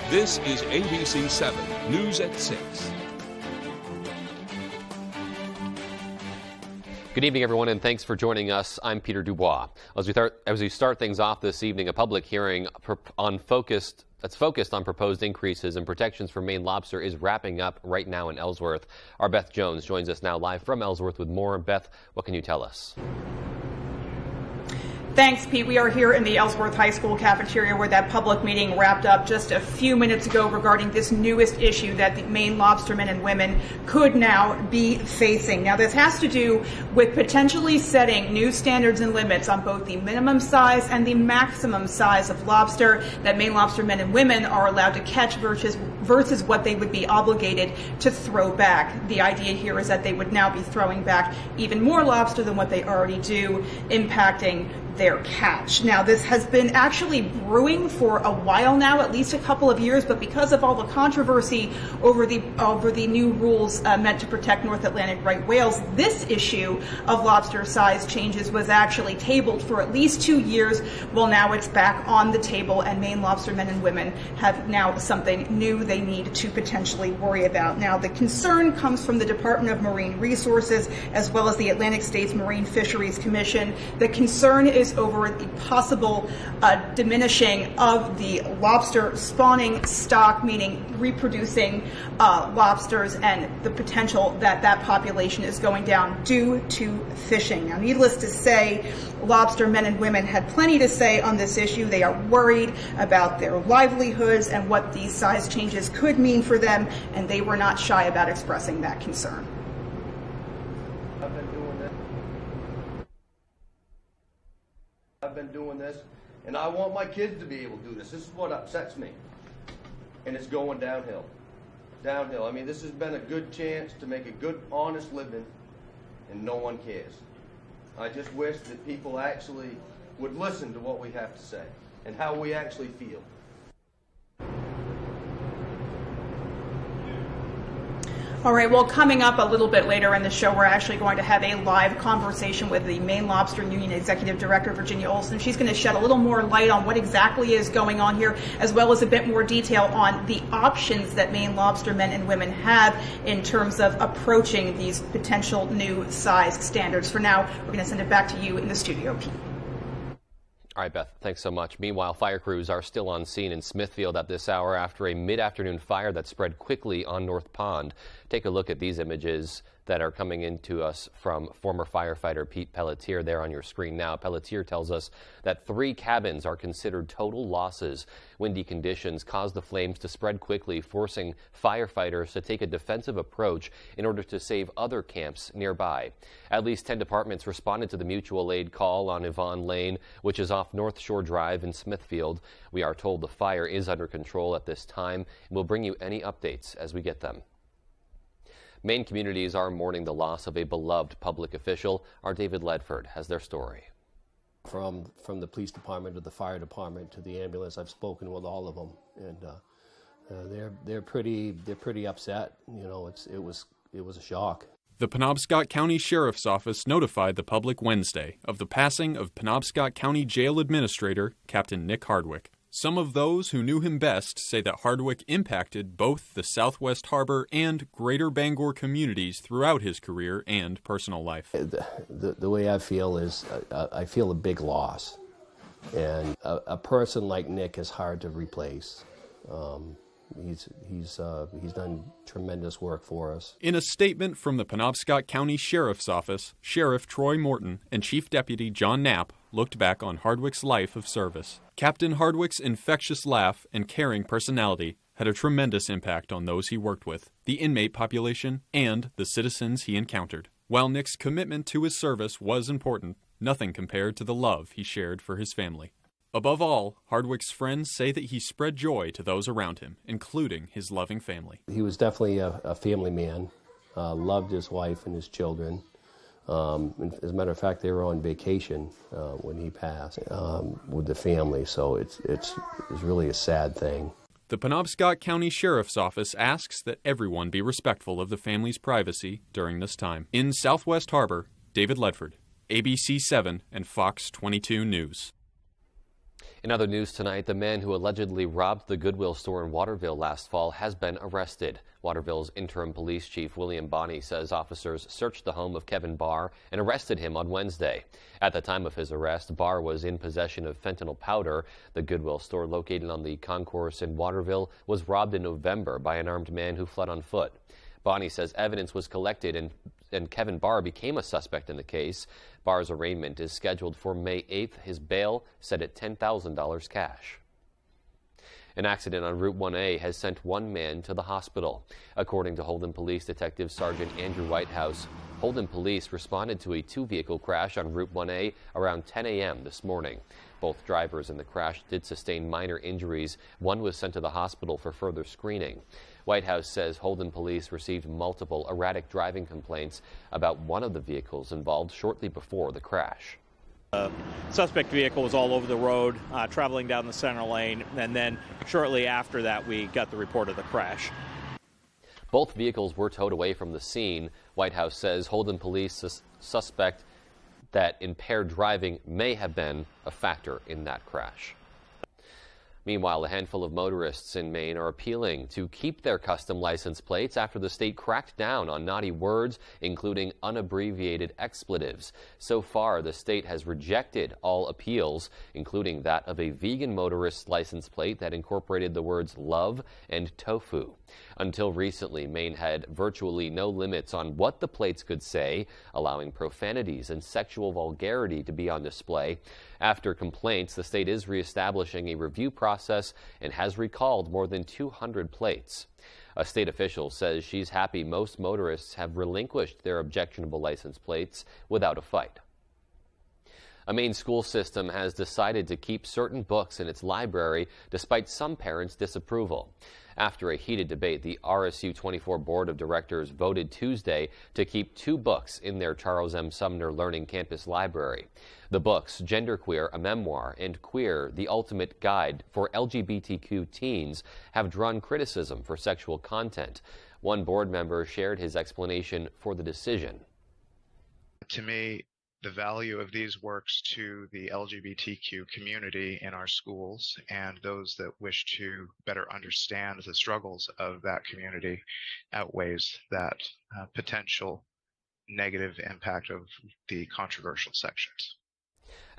This is ABC 7 News at 6. Good evening, everyone, and thanks for joining us. I'm Peter Dubois. As we start things off this evening, a public hearing that's focused on proposed increases and protections for Maine lobster is wrapping up right now in Ellsworth. Our Beth Jones joins us now live from Ellsworth with more. Beth, what can you tell us? Thanks, Pete. We are here in the Ellsworth High School cafeteria where that public meeting wrapped up just a few minutes ago regarding this newest issue that the Maine lobstermen and women could now be facing. Now, this has to do with potentially setting new standards and limits on both the minimum size and the maximum size of lobster that Maine lobstermen and women are allowed to catch versus what they would be obligated to throw back. The idea here is that they would now be throwing back even more lobster than what they already do, impacting their catch. Now, this has been actually brewing for a while now, at least a couple of years, but because of all the controversy over the new rules meant to protect North Atlantic right whales, this issue of lobster size changes was actually tabled for at least 2 years. Well, now it's back on the table, and Maine lobstermen and women have now something new they need to potentially worry about. Now, the concern comes from the Department of Marine Resources as well as the Atlantic States Marine Fisheries Commission. The concern is over the possible diminishing of the lobster spawning stock, meaning reproducing lobsters, and the potential that that population is going down due to fishing. Now, needless to say, lobster men and women had plenty to say on this issue. They are worried about their livelihoods and what these size changes could mean for them, and they were not shy about expressing that concern. I've been doing this, and I want my kids to be able to do this. This is what upsets me. And it's going downhill. Downhill. I mean, this has been a good chance to make a good, honest living, and no one cares. I just wish that people actually would listen to what we have to say and how we actually feel. All right, well, coming up a little bit later in the show, we're actually going to have a live conversation with the Maine Lobster Union Executive Director, Virginia Olson. She's going to shed a little more light on what exactly is going on here, as well as a bit more detail on the options that Maine lobstermen and women have in terms of approaching these potential new size standards. For now, we're going to send it back to you in the studio, Pete. All right, Beth, thanks so much. Meanwhile, fire crews are still on scene in Smithfield at this hour after a mid-afternoon fire that spread quickly on North Pond. Take a look at these images that are coming into us from former firefighter Pete Pelletier there on your screen now. Pelletier tells us that 3 cabins are considered total losses. Windy conditions caused the flames to spread quickly, forcing firefighters to take a defensive approach in order to save other camps nearby. At least 10 departments responded to the mutual aid call on Yvonne Lane, which is off North Shore Drive in Smithfield. We are told the fire is under control at this time, and we'll bring you any updates as we get them. Maine communities are mourning the loss of a beloved public official. Our David Ledford has their story. From the police department to the fire department to the ambulance, I've spoken with all of them, and they're pretty upset. You know, it was a shock. The Penobscot County Sheriff's Office notified the public Wednesday of the passing of Penobscot County Jail Administrator Captain Nick Hardwick. Some of those who knew him best say that Hardwick impacted both the Southwest Harbor and Greater Bangor communities throughout his career and personal life. The way I feel is I feel a big loss, and a person like Nick is hard to replace. He's done tremendous work for us. In a statement from the Penobscot County Sheriff's Office, Sheriff Troy Morton and Chief Deputy John Knapp looked back on Hardwick's life of service. Captain Hardwick's infectious laugh and caring personality had a tremendous impact on those he worked with, the inmate population, and the citizens he encountered. While Nick's commitment to his service was important, nothing compared to the love he shared for his family. Above all, Hardwick's friends say that he spread joy to those around him, including his loving family. He was definitely a family man, loved his wife and his children. As a matter of fact, they were on vacation when he passed with the family, so it's really a sad thing. The Penobscot County Sheriff's Office asks that everyone be respectful of the family's privacy during this time. In Southwest Harbor, David Ledford, ABC 7 and Fox 22 News. In other news tonight, the man who allegedly robbed the Goodwill store in Waterville last fall has been arrested. Waterville's interim police chief William Bonney says officers searched the home of Kevin Barr and arrested him on Wednesday. At the time of his arrest, Barr was in possession of fentanyl powder. The Goodwill store located on the concourse in Waterville was robbed in November by an armed man who fled on foot. Bonney says evidence was collected and Kevin Barr became a suspect in the case. Barr's arraignment is scheduled for May 8th. His bail set at $10,000 cash. An accident on Route 1A has sent one man to the hospital. According to Holden Police Detective Sergeant Andrew Whitehouse, Holden Police responded to a two-vehicle crash on Route 1A around 10 a.m. this morning. Both drivers in the crash did sustain minor injuries. One was sent to the hospital for further screening. Whitehouse says Holden Police received multiple erratic driving complaints about one of the vehicles involved shortly before the crash. The suspect vehicle was all over the road, traveling down the center lane, and then shortly after that we got the report of the crash. Both vehicles were towed away from the scene. Whitehouse says Holden Police suspect that impaired driving may have been a factor in that crash. Meanwhile, a handful of motorists in Maine are appealing to keep their custom license plates after the state cracked down on naughty words, including unabbreviated expletives. So far, the state has rejected all appeals, including that of a vegan motorist's license plate that incorporated the words love and tofu. Until recently, Maine had virtually no limits on what the plates could say, allowing profanities and sexual vulgarity to be on display. After complaints, the state is reestablishing a review process and has recalled more than 200 plates. A state official says she's happy most motorists have relinquished their objectionable license plates without a fight. A Maine school system has decided to keep certain books in its library despite some parents' disapproval. After a heated debate, the RSU 24 Board of Directors voted Tuesday to keep two books in their Charles M. Sumner Learning Campus Library. The books, Genderqueer, a Memoir, and Queer, the Ultimate Guide for LGBTQ Teens, have drawn criticism for sexual content. One board member shared his explanation for the decision. To me, the value of these works to the LGBTQ community in our schools and those that wish to better understand the struggles of that community outweighs that potential negative impact of the controversial sections.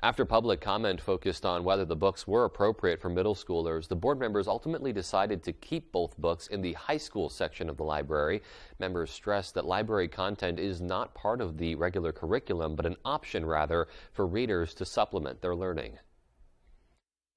After public comment focused on whether the books were appropriate for middle schoolers, the board members ultimately decided to keep both books in the high school section of the library. Members stressed that library content is not part of the regular curriculum, but an option, rather, for readers to supplement their learning.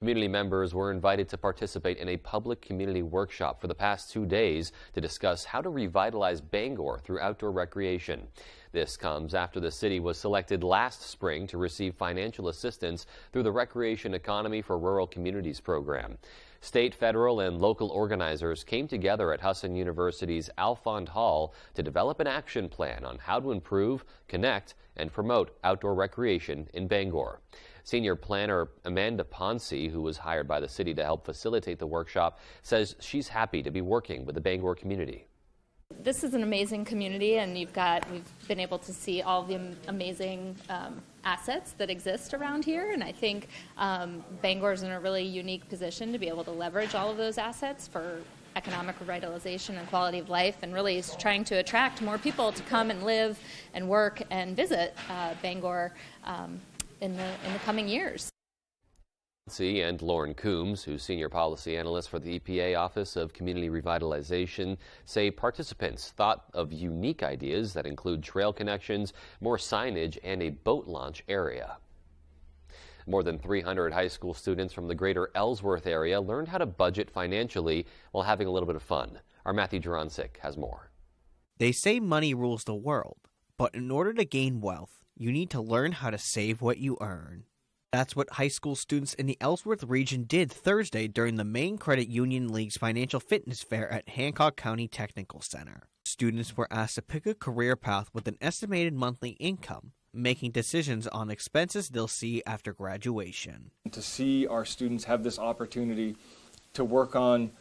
Community members were invited to participate in a public community workshop for the past 2 days to discuss how to revitalize Bangor through outdoor recreation. This comes after the city was selected last spring to receive financial assistance through the Recreation Economy for Rural Communities program. State, federal, and local organizers came together at Husson University's Alfond Hall to develop an action plan on how to improve, connect, and promote outdoor recreation in Bangor. Senior planner Amanda Ponce, who was hired by the city to help facilitate the workshop, says she's happy to be working with the Bangor community. This is an amazing community, and we've been able to see all the amazing assets that exist around here, and I think Bangor is in a really unique position to be able to leverage all of those assets for economic revitalization and quality of life, and really is trying to attract more people to come and live and work and visit Bangor in the coming years. And Lauren Coombs, who's senior policy analyst for the EPA Office of Community Revitalization, say participants thought of unique ideas that include trail connections, more signage, and a boat launch area. More than 300 high school students from the greater Ellsworth area learned how to budget financially while having a little bit of fun. Our Matthew Jurancic has more. They say money rules the world, but in order to gain wealth, you need to learn how to save what you earn. That's what high school students in the Ellsworth region did Thursday during the Maine Credit Union League's Financial Fitness Fair at Hancock County Technical Center. Students were asked to pick a career path with an estimated monthly income, making decisions on expenses they'll see after graduation. To see our students have this opportunity to work on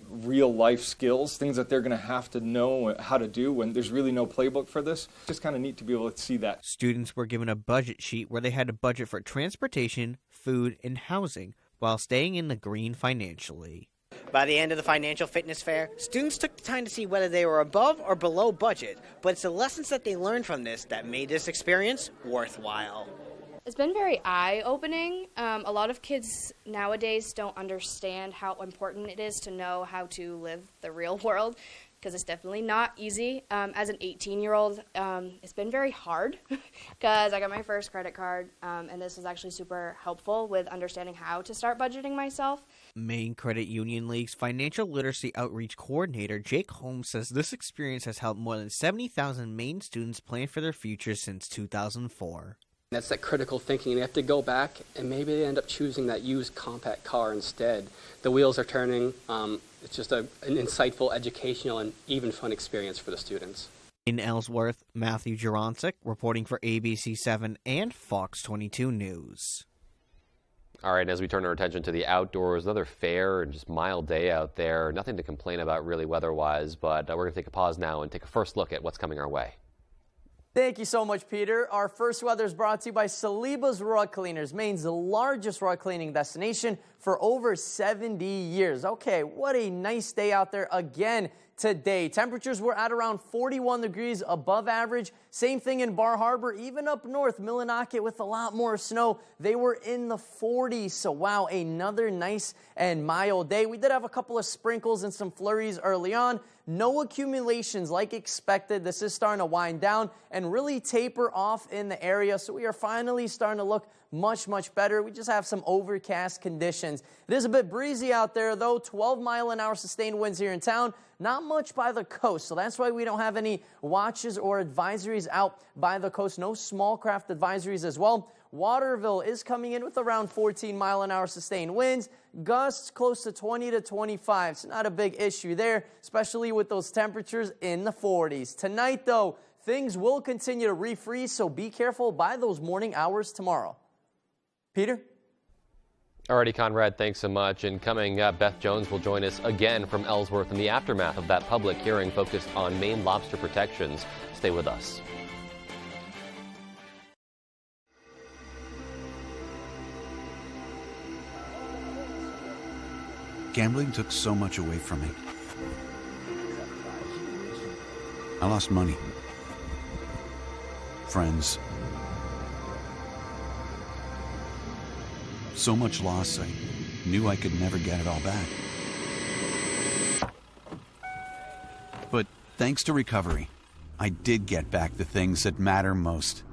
real life skills, things that they're going to have to know how to do when there's really no playbook for this. Just kind of neat to be able to see that. Students were given a budget sheet where they had a budget for transportation, food, and housing, while staying in the green financially. By the end of the Financial Fitness Fair, students took the time to see whether they were above or below budget, but it's the lessons that they learned from this that made this experience worthwhile. It's been very eye-opening. A lot of kids nowadays don't understand how important it is to know how to live the real world, because it's definitely not easy. As an 18-year-old, it's been very hard because I got my first credit card, and this was actually super helpful with understanding how to start budgeting myself. Maine Credit Union League's Financial Literacy Outreach Coordinator Jake Holmes says this experience has helped more than 70,000 Maine students plan for their future since 2004. That's that critical thinking. They have to go back, and maybe they end up choosing that used compact car instead. The wheels are turning. It's just an insightful, educational, and even fun experience for the students. In Ellsworth, Matthew Juroncic reporting for ABC7 and Fox 22 News. All right, as we turn our attention to the outdoors, another fair and just mild day out there. Nothing to complain about really weather-wise, but we're going to take a pause now and take a first look at what's coming our way. Thank you so much, Peter. Our first weather is brought to you by Saliba's Rug Cleaners, Maine's largest rug cleaning destination for over 70 years. Okay, what a nice day out there again today. Temperatures were at around 41 degrees above average. Same thing in Bar Harbor, even up north, Millinocket with a lot more snow. They were in the 40s. So wow, another nice and mild day. We did have a couple of sprinkles and some flurries early on. No accumulations like expected. This is starting to wind down and really taper off in the area. So we are finally starting to look much better. We just have some overcast conditions. It is a bit breezy out there though. 12-mile-an-hour sustained winds here in town. Not much by the coast, so that's why we don't have any watches or advisories out by the coast. No small craft advisories as well. Waterville is coming in with around 14-mile-an-hour sustained winds. Gusts close to 20 to 25, so not a big issue there, especially with those temperatures in the 40s. Tonight, though, things will continue to refreeze, so be careful by those morning hours tomorrow. Peter? Alrighty, Conrad, thanks so much. And coming up, Beth Jones will join us again from Ellsworth in the aftermath of that public hearing focused on Maine lobster protections. Stay with us. Gambling took so much away from me. I lost money, friends, so much loss I knew I could never get it all back. But thanks to recovery, I did get back the things that matter most.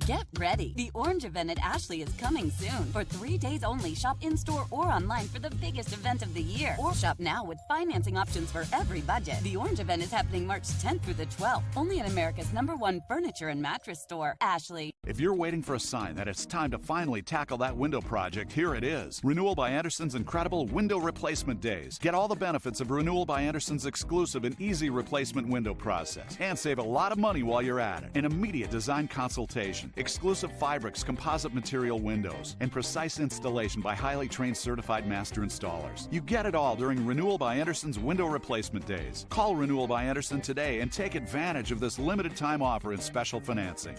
Get ready. The Orange Event at Ashley is coming soon. For 3 days only, shop in-store or online for the biggest event of the year. Or shop now with financing options for every budget. The Orange Event is happening March 10th through the 12th. Only at America's #1 furniture and mattress store, Ashley. If you're waiting for a sign that it's time to finally tackle that window project, here it is. Renewal by Anderson's incredible window replacement days. Get all the benefits of Renewal by Anderson's exclusive and easy replacement window process. And save a lot of money while you're at it. An immediate design consultation, exclusive Fibrix composite material windows, and precise installation by highly trained certified master installers. You get it all during Renewal by Anderson's window replacement days. Call Renewal by Anderson today and take advantage of this limited time offer and special financing.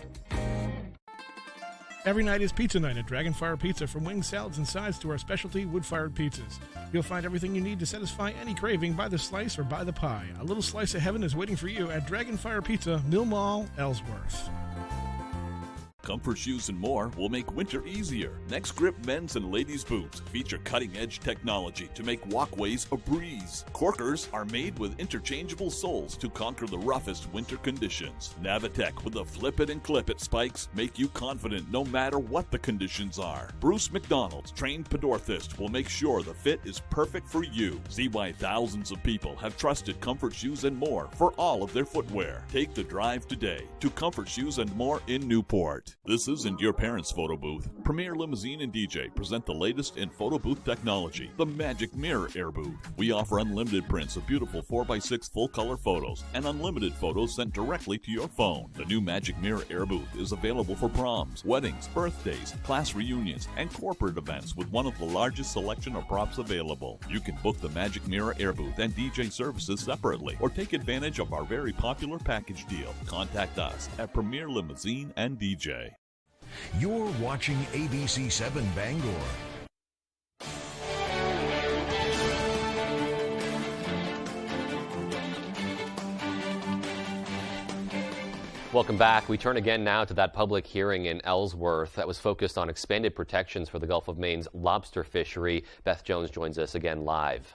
Every night is pizza night at Dragonfire Pizza. From wings, salads, and sides to our specialty wood-fired pizzas. You'll find everything you need to satisfy any craving by the slice or by the pie. A little slice of heaven is waiting for you at Dragonfire Pizza, Mill Mall, Ellsworth. Comfort Shoes and More will make winter easier. Next Grip men's and ladies' boots feature cutting-edge technology to make walkways a breeze. Corkers are made with interchangeable soles to conquer the roughest winter conditions. Navitec with the flip it and clip it spikes make you confident no matter what the conditions are. Bruce McDonald's trained podorthist will make sure the fit is perfect for you. See why thousands of people have trusted Comfort Shoes and More for all of their footwear. Take the drive today to Comfort Shoes and More in Newport. This isn't your parents' photo booth. Premier Limousine and DJ present the latest in photo booth technology, the Magic Mirror Air Booth. We offer unlimited prints of beautiful 4x6 full-color photos and unlimited photos sent directly to your phone. The new Magic Mirror Air Booth is available for proms, weddings, birthdays, class reunions, and corporate events with one of the largest selection of props available. You can book the Magic Mirror Air Booth and DJ services separately or take advantage of our very popular package deal. Contact us at Premier Limousine and DJ. You're watching ABC7 Bangor. Welcome back. We turn again now to that public hearing in Ellsworth that was focused on expanded protections for the Gulf of Maine's lobster fishery. Beth Jones joins us again live.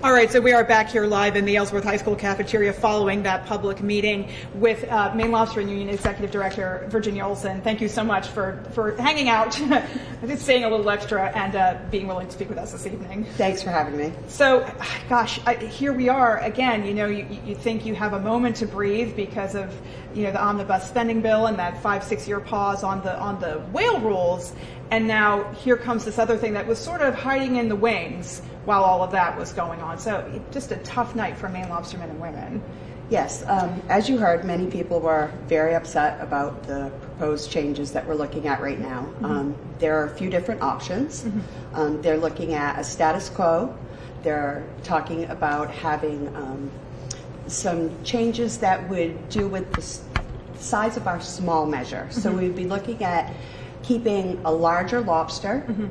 All right, so we are back here live in the Ellsworth High School cafeteria following that public meeting with Maine Lobster and Union Executive Director Virginia Olson. Thank you so much for hanging out, staying a little extra, and being willing to speak with us this evening. Thanks for having me. So, gosh, here we are again. You know, you think you have a moment to breathe because of, you know, the omnibus spending bill and that 5-6 year pause on the whale rules, and now here comes this other thing that was sort of hiding in the wings while all of that was going on. So just a tough night for Maine lobstermen and women. Yes, as you heard, many people were very upset about the proposed changes that we're looking at right now. Mm-hmm. There are a few different options. Mm-hmm. They're looking at a status quo. They're talking about having some changes that would do with the size of our small measure. So Mm-hmm. we'd be looking at keeping a larger lobster, Mm-hmm.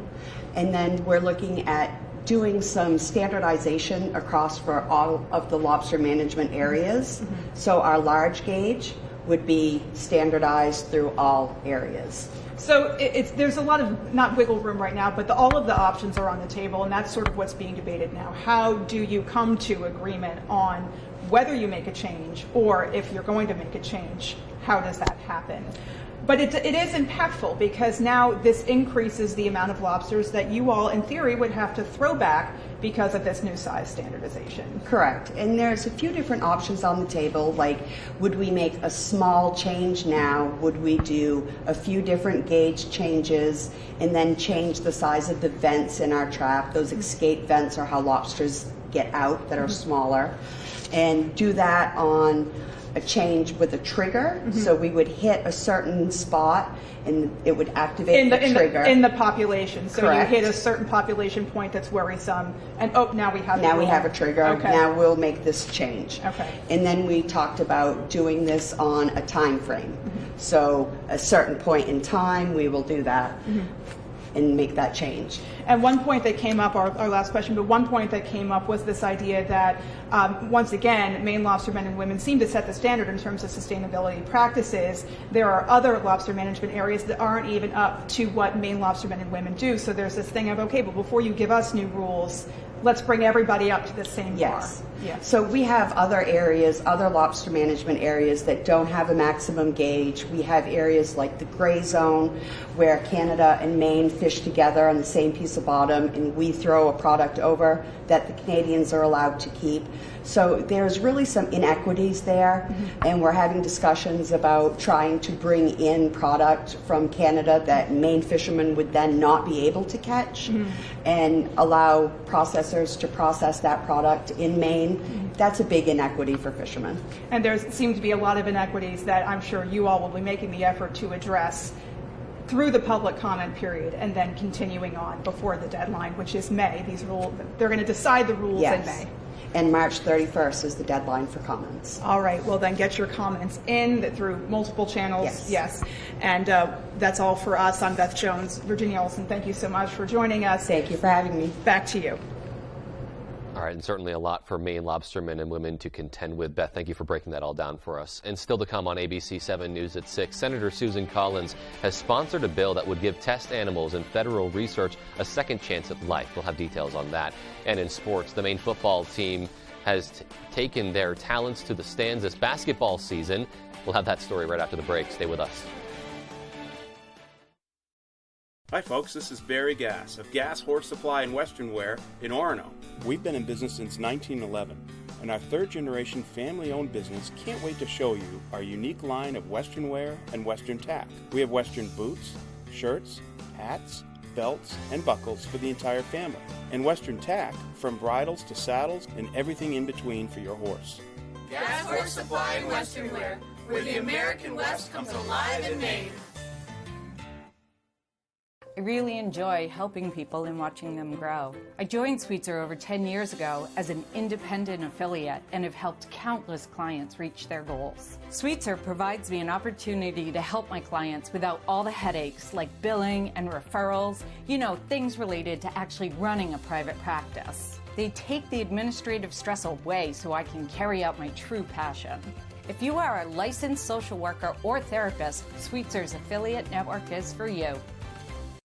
and then we're looking at doing some standardization across for all of the lobster management areas. Mm-hmm. So our large gauge would be standardized through all areas. So there's a lot of, not wiggle room right now, but all of the options are on the table, and that's sort of what's being debated now. How do you come to agreement on whether you make a change, or if you're going to make a change, how does that happen? But it is impactful because now this increases the amount of lobsters that you all, in theory, would have to throw back because of this new size standardization. Correct. And there's a few different options on the table, like would we make a small change now? Would we do a few different gauge changes and then change the size of the vents in our trap? Those escape vents are how lobsters get out that are smaller. And do that on a change with a trigger. Mm-hmm. So we would hit a certain spot and it would activate the trigger. In the population. So Correct. You hit a certain population point that's worrisome, and now we have a trigger. Okay. Now we'll make this change. Okay. And then we talked about doing this on a time frame. Mm-hmm. So a certain point in time we will do that. Mm-hmm. And make that change. And one point that came up, our last question, but one point that came up was this idea that, once again, Maine lobstermen and women seem to set the standard in terms of sustainability practices. There are other lobster management areas that aren't even up to what Maine lobstermen and women do. So there's this thing of, okay, but before you give us new rules, let's bring everybody up to the same bar. Yeah. So we have other areas, other lobster management areas that don't have a maximum gauge. We have areas like the gray zone where Canada and Maine fish together on the same piece of bottom, and we throw a product over that the Canadians are allowed to keep. So there's really some inequities there, and we're having discussions about trying to bring in product from Canada that Maine fishermen would then not be able to catch, and allow processors to process that product in Maine. That's a big inequity for fishermen. And there seem to be a lot of inequities that I'm sure you all will be making the effort to address through the public comment period and then continuing on before the deadline, which is May. These rules, they're going to decide the rules in May. And March 31st is the deadline for comments. All right, well then get your comments in through multiple channels. Yes. And that's all for us. I'm Beth Jones. Virginia Olson, thank you so much for joining us. Thank you for having me. Back to you. All right, and certainly a lot for Maine lobstermen and women to contend with. Beth, thank you for breaking that all down for us. And still to come on ABC 7 News at 6, Senator Susan Collins has sponsored a bill that would give test animals and federal research a second chance at life. We'll have details on that. And in sports, the Maine football team has taken their talents to the stands this basketball season. We'll have that story right after the break. Stay with us. Hi folks, this is Barry Gass of Gass Horse Supply and Western Wear in Orono. We've been in business since 1911, and our third-generation family-owned business can't wait to show you our unique line of Western wear and Western tack. We have Western boots, shirts, hats, belts, and buckles for the entire family, and Western tack from bridles to saddles and everything in between for your horse. Gass Horse Supply and Western Wear, where the American West comes alive in Maine. I really enjoy helping people and watching them grow. I joined Sweetser over 10 years ago as an independent affiliate and have helped countless clients reach their goals. Sweetser provides me an opportunity to help my clients without all the headaches like billing and referrals, things related to actually running a private practice. They take the administrative stress away so I can carry out my true passion. If you are a licensed social worker or therapist, Sweetser's affiliate network is for you.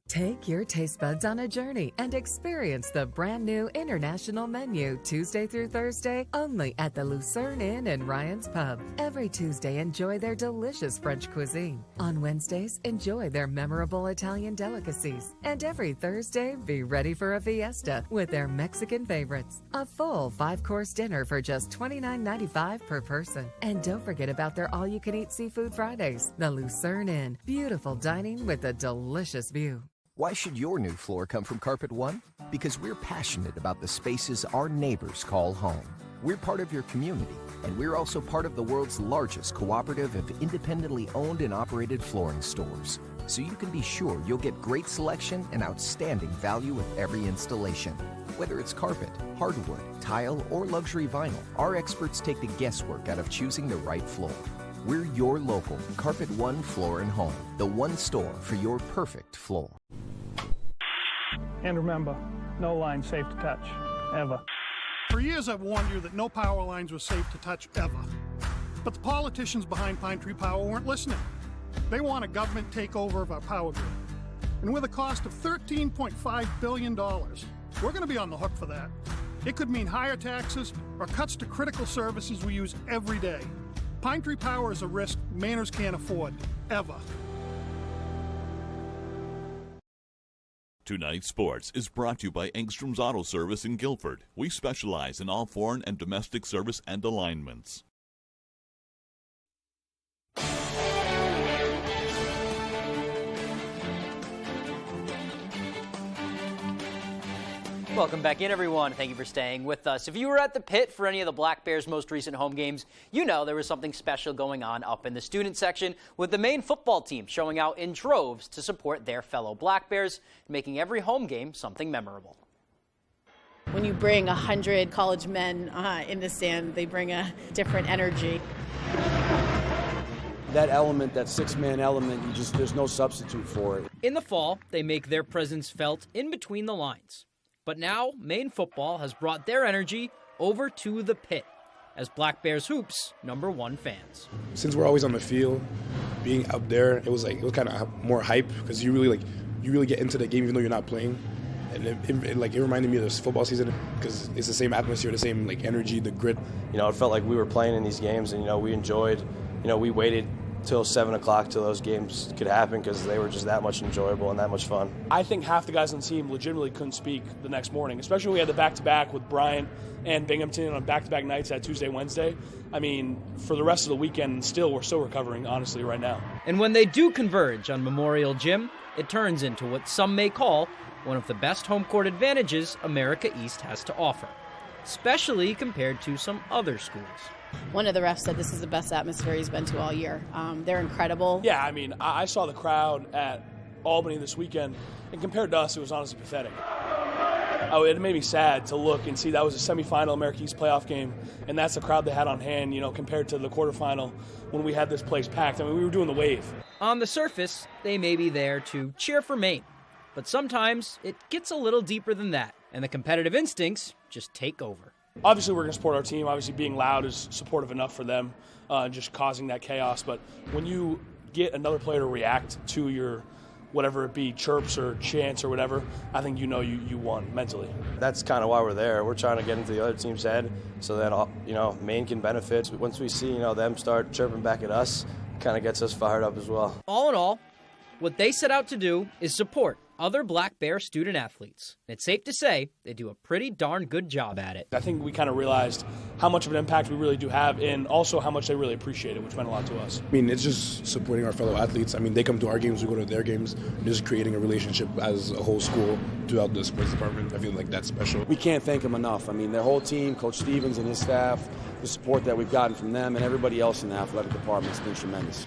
Take your taste buds on a journey and experience the brand new international menu Tuesday through Thursday only at the Lucerne Inn and Ryan's Pub. Every Tuesday, enjoy their delicious French cuisine. On Wednesdays, enjoy their memorable Italian delicacies. And every Thursday, be ready for a fiesta with their Mexican favorites. A full 5-course dinner for just $29.95 per person. And don't forget about their all-you-can-eat seafood Fridays. The Lucerne Inn. Beautiful dining with a delicious view. Why should your new floor come from Carpet One? Because we're passionate about the spaces our neighbors call home. We're part of your community, and we're also part of the world's largest cooperative of independently owned and operated flooring stores. So you can be sure you'll get great selection and outstanding value with every installation. Whether it's carpet, hardwood, tile, or luxury vinyl, our experts take the guesswork out of choosing the right floor. We're your local Carpet One Floor and Home, the one store for your perfect floor. And remember, no line safe to touch, ever. For years I've warned you that no power lines were safe to touch ever. But the politicians behind Pine Tree Power weren't listening. They want a government takeover of our power grid. And with a cost of $13.5 billion, we're going to be on the hook for that. It could mean higher taxes or cuts to critical services we use every day. Pine Tree Power is a risk Mainers can't afford, ever. Tonight's Sports is brought to you by Engstrom's Auto Service in Guilford. We specialize in all foreign and domestic service and alignments. Welcome back in, everyone. Thank you for staying with us. If you were at the pit for any of the Black Bears' most recent home games, you know there was something special going on up in the student section with the Maine football team showing out in droves to support their fellow Black Bears, making every home game something memorable. When you bring 100 college men in the stand, they bring a different energy. That element, that six-man element, there's no substitute for it. In the fall, they make their presence felt in between the lines. But now, Maine football has brought their energy over to the pit as Black Bears Hoops #1 fans. Since we're always on the field, being up there, it was kind of more hype because you really get into the game even though you're not playing. And it reminded me of this football season because it's the same atmosphere, the same energy, the grit. It felt like we were playing in these games, and we enjoyed. We waited till 7 o'clock till those games could happen because they were just that much enjoyable and that much fun. I think half the guys on the team legitimately couldn't speak the next morning, especially when we had the back-to-back with Bryant and Binghamton on back-to-back nights that Tuesday, Wednesday. I mean, for the rest of the weekend, we're still recovering, honestly, right now. And when they do converge on Memorial Gym, it turns into what some may call one of the best home court advantages America East has to offer, especially compared to some other schools. One of the refs said this is the best atmosphere he's been to all year. They're incredible. Yeah, I mean, I saw the crowd at Albany this weekend, and compared to us, it was honestly pathetic. It made me sad to look and see that was a semifinal America East playoff game, and that's the crowd they had on hand, compared to the quarterfinal when we had this place packed. I mean, we were doing the wave. On the surface, they may be there to cheer for Maine, but sometimes it gets a little deeper than that, and the competitive instincts just take over. Obviously, we're going to support our team. Obviously, being loud is supportive enough for them, just causing that chaos. But when you get another player to react to your, whatever it be, chirps or chants or whatever, I think you won mentally. That's kind of why we're there. We're trying to get into the other team's head so that, Maine can benefit. Once we see, them start chirping back at us, it kind of gets us fired up as well. All in all, what they set out to do is support other Black Bear student athletes. It's safe to say they do a pretty darn good job at it. I think we kind of realized how much of an impact we really do have and also how much they really appreciate it, which meant a lot to us. I mean, it's just supporting our fellow athletes. I mean, they come to our games, we go to their games, just creating a relationship as a whole school throughout the sports department. I feel like that's special. We can't thank them enough. I mean, their whole team, Coach Stevens and his staff, the support that we've gotten from them and everybody else in the athletic department has been tremendous.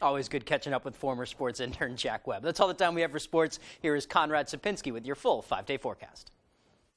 Always good catching up with former sports intern Jack Webb. That's all the time we have for sports. Here is Conrad Sapinski with your full 5-day forecast.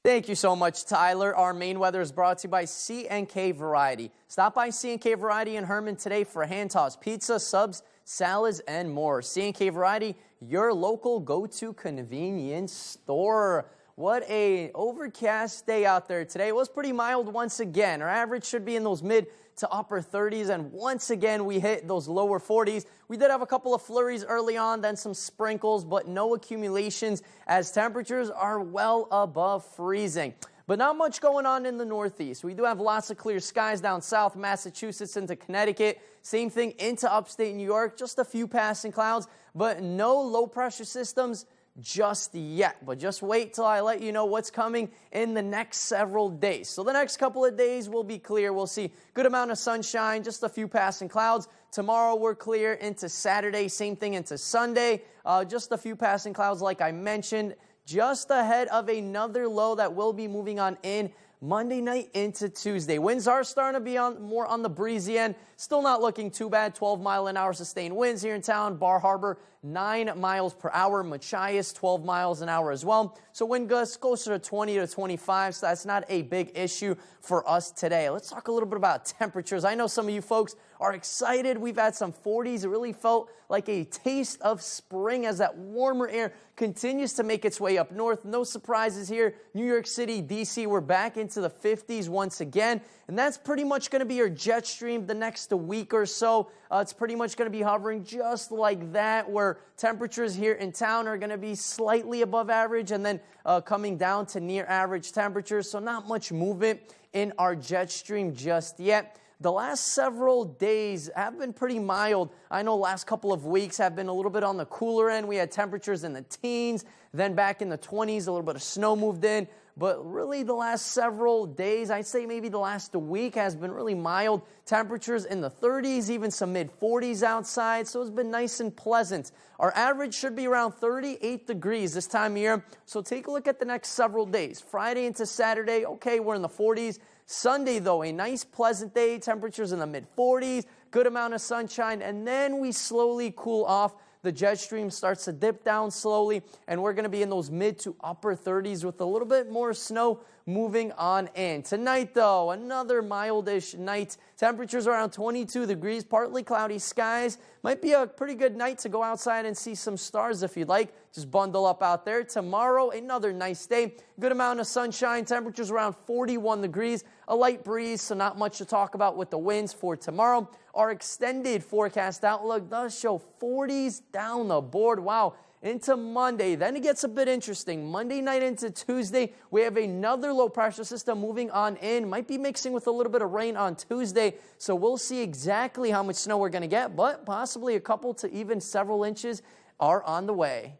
Thank you so much, Tyler. Our main weather is brought to you by C&K Variety. Stop by C&K Variety in Herman today for hand-tossed pizza, subs, salads, and more. C&K Variety, your local go-to convenience store. What a overcast day out there today. It was pretty mild once again. Our average should be in those mid to upper 30s, and once again we hit those lower 40s. We did have a couple of flurries early on, then some sprinkles, but no accumulations as temperatures are well above freezing. But not much going on in the Northeast. We do have lots of clear skies down south, Massachusetts into Connecticut. Same thing into upstate New York. Just a few passing clouds, but no low pressure systems just yet. But just wait till I let you know what's coming in the next several days. So the next couple of days will be clear. We'll see good amount of sunshine, just a few passing clouds. Tomorrow we're clear into Saturday, same thing into Sunday. Just a few passing clouds like I mentioned. Just ahead of another low that will be moving on in Monday night into Tuesday. Winds are starting to be more on the breezy end. Still not looking too bad. 12-mile-an-hour sustained winds here in town. Bar Harbor, 9 miles per hour. Machias, 12 miles an hour as well. So wind gusts closer to 20 to 25, so that's not a big issue for us today. Let's talk a little bit about temperatures. I know some of you folks are excited. We've had some 40s. It really felt like a taste of spring as that warmer air continues to make its way up north. No surprises here. New York City, D.C., we're back into the 50s once again. And that's pretty much going to be your jet stream the next week or so. It's pretty much going to be hovering just like that, where temperatures here in town are going to be slightly above average and then coming down to near average temperatures. So not much movement in our jet stream just yet. The last several days have been pretty mild. I know last couple of weeks have been a little bit on the cooler end. We had temperatures in the teens, then back in the 20s, a little bit of snow moved in. But really the last several days, I'd say maybe the last week has been really mild. Temperatures in the 30s, even some mid-40s outside, so it's been nice and pleasant. Our average should be around 38 degrees this time of year, so take a look at the next several days. Friday into Saturday, okay, we're in the 40s. Sunday, though, a nice, pleasant day. Temperatures in the mid-40s, good amount of sunshine, and then we slowly cool off. The jet stream starts to dip down slowly, and we're going to be in those mid to upper 30s with a little bit more snow moving on in. Tonight, though, another mildish night. Temperatures around 22 degrees, partly cloudy skies. Might be a pretty good night to go outside and see some stars if you'd like. Just bundle up out there. Tomorrow, another nice day. Good amount of sunshine. Temperatures around 41 degrees. A light breeze, so not much to talk about with the winds for tomorrow. Our extended forecast outlook does show 40s down the board. Wow. Into Monday. Then it gets a bit interesting. Monday night into Tuesday, we have another low pressure system moving on in. Might be mixing with a little bit of rain on Tuesday. So we'll see exactly how much snow we're going to get, but possibly a couple to even several inches are on the way.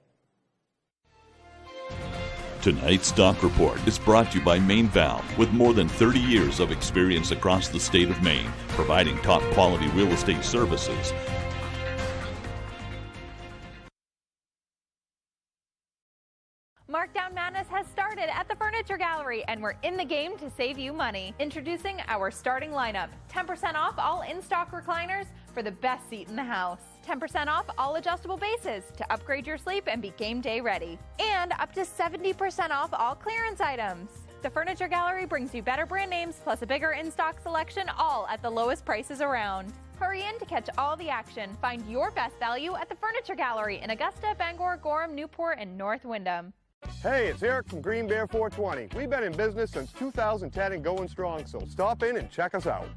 Tonight's Stock Report is brought to you by Maine Valve, with more than 30 years of experience across the state of Maine, providing top quality real estate services. Markdown Madness has started at the Furniture Gallery, and we're in the game to save you money. Introducing our starting lineup. 10% off all in-stock recliners for the best seat in the house. 10% off all adjustable bases to upgrade your sleep and be game day ready. And up to 70% off all clearance items. The Furniture Gallery brings you better brand names plus a bigger in-stock selection, all at the lowest prices around. Hurry in to catch all the action. Find your best value at the Furniture Gallery in Augusta, Bangor, Gorham, Newport, and North Windham. Hey, it's Eric from Green Bear 420. We've been in business since 2010 and going strong, so stop in and check us out.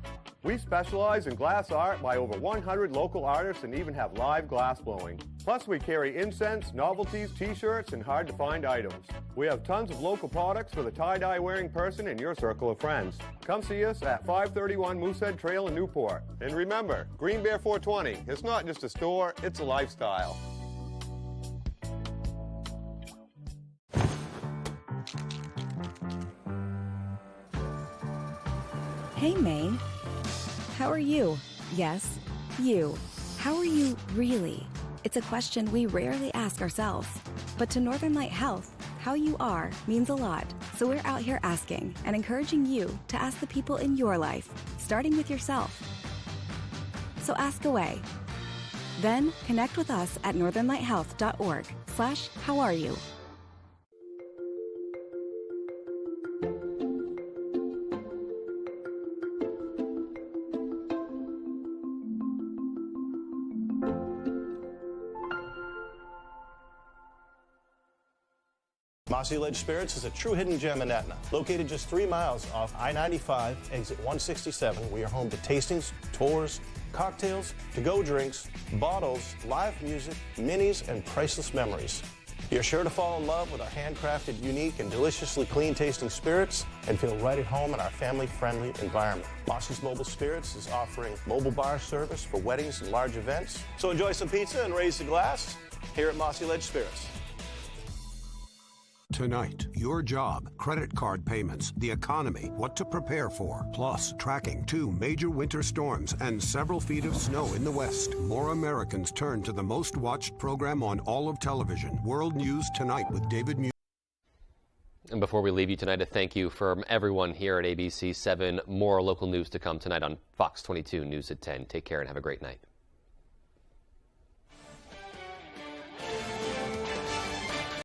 We specialize in glass art by over 100 local artists and even have live glass blowing. Plus, we carry incense, novelties, t-shirts, and hard-to-find items. We have tons of local products for the tie-dye wearing person in your circle of friends. Come see us at 531 Moosehead Trail in Newport. And remember, Green Bear 420, it's not just a store, it's a lifestyle. Hey, Maine. How are you? Yes, you. How are you really? It's a question we rarely ask ourselves. But to Northern Light Health, how you are means a lot. So we're out here asking and encouraging you to ask the people in your life, starting with yourself. So ask away. Then connect with us at northernlighthealth.org/howareyu. Mossy Ledge Spirits is a true hidden gem in Etna. Located just 3 miles off I-95, exit 167, we are home to tastings, tours, cocktails, to-go drinks, bottles, live music, minis, and priceless memories. You're sure to fall in love with our handcrafted, unique, and deliciously clean-tasting spirits and feel right at home in our family-friendly environment. Mossy's Mobile Spirits is offering mobile bar service for weddings and large events. So enjoy some pizza and raise the glass here at Mossy Ledge Spirits. Tonight, your job, credit card payments, the economy, what to prepare for, plus tracking 2 major winter storms and several feet of snow in the West. More Americans turn to the most watched program on all of television, World News Tonight with David Muir. And before we leave you tonight, a thank you from everyone here at ABC 7. More local news to come tonight on Fox 22 News at 10. Take care and have a great night.